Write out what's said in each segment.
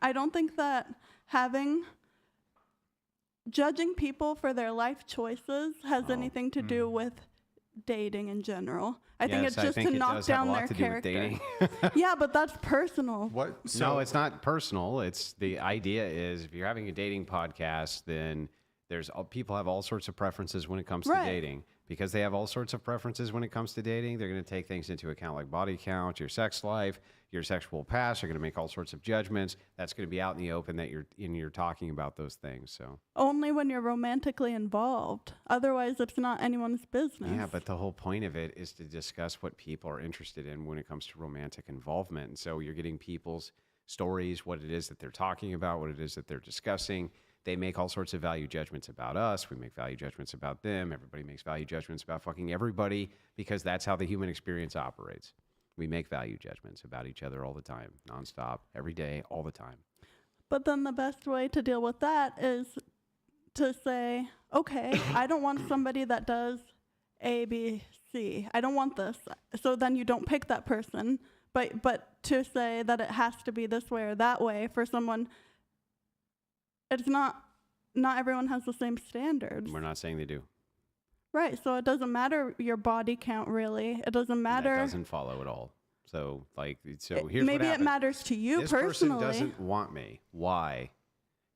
I don't think that judging people for their life choices has anything to do with dating in general. I think it's just to knock down their character. Yeah, but that's personal. What? So, no, it's not personal. It's the idea is if you're having a dating podcast, then people have all sorts of preferences when it comes to dating. Because they have all sorts of preferences when it comes to dating, they're going to take things into account like body count, your sex life, your sexual past. They're going to make all sorts of judgments. That's going to be out in the open that you're talking about those things. So only when you're romantically involved. Otherwise, it's not anyone's business. Yeah, but the whole point of it is to discuss what people are interested in when it comes to romantic involvement. And so you're getting people's stories, what it is that they're talking about, what it is that they're discussing. They make all sorts of value judgments about us. We make value judgments about them. Everybody makes value judgments about fucking everybody because that's how the human experience operates. We make value judgments about each other all the time, nonstop, every day, all the time. But then the best way to deal with that is to say, okay, I don't want somebody that does A, B, C. I don't want this. So then you don't pick that person. But to say that it has to be this way or that way for someone, it's not everyone has the same standards. We're not saying they do. Right, so it doesn't matter your body count, really. It doesn't matter. That doesn't follow at all. So, here's what maybe happens. It matters to you this personally. This person doesn't want me. Why?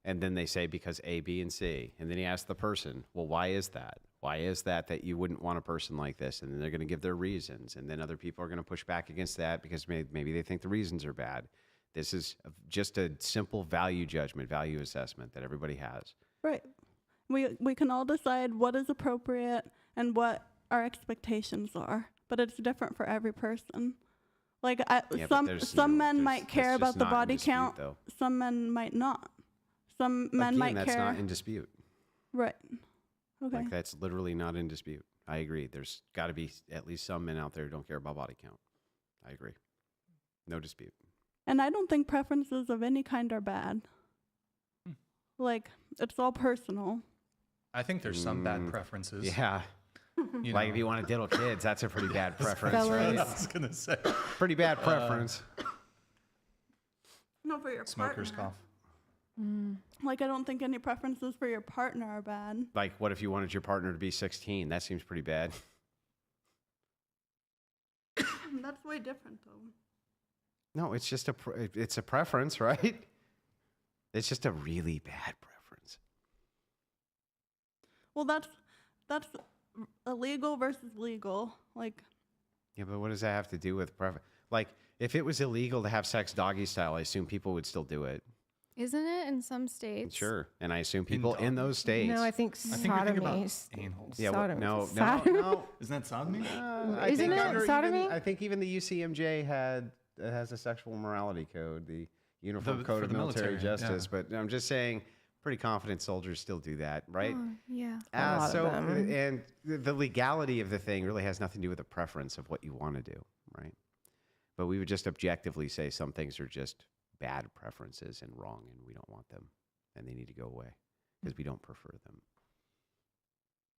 And then they say because A, B, and C. And then he asks the person, well, why is that? Why is that you wouldn't want a person like this? And then they're going to give their reasons. And then other people are going to push back against that because maybe they think the reasons are bad. This is just a simple value judgment, value assessment that everybody has. Right. We can all decide what is appropriate and what our expectations are, but it's different for every person. Like some men might care about the body count, some men might not. Some men might care. That's not in dispute. Right. Okay. Like that's literally not in dispute. I agree. There's got to be at least some men out there who don't care about body count. I agree. No dispute. And I don't think preferences of any kind are bad. Like, it's all personal. I think there's some bad preferences. Yeah. Like if you want to diddle kids, that's a pretty bad preference, right? I was going to say. Pretty bad preference. No, for your Smoker's partner. cough. Like, I don't think any preferences for your partner are bad. Like, what if you wanted your partner to be 16? That seems pretty bad. That's way different, though. No, it's just it's a preference, right? It's just a really bad preference. Well, that's illegal versus legal. Like, yeah, but what does that have to do with preference? Like, if it was illegal to have sex doggy style, I assume people would still do it. Isn't it in some states? Sure, and I assume people in those states. No, I think sodomy. Yeah, sodomy. No. Isn't that sodomy? Isn't it sodomy? I think even the UCMJ has a sexual morality code, the Uniform Code of Military Justice. Yeah. But I'm just saying, pretty confident soldiers still do that, right? Oh, yeah. And the legality of the thing really has nothing to do with the preference of what you want to do, right? But we would just objectively say some things are just bad preferences and wrong, and we don't want them, and they need to go away because we don't prefer them.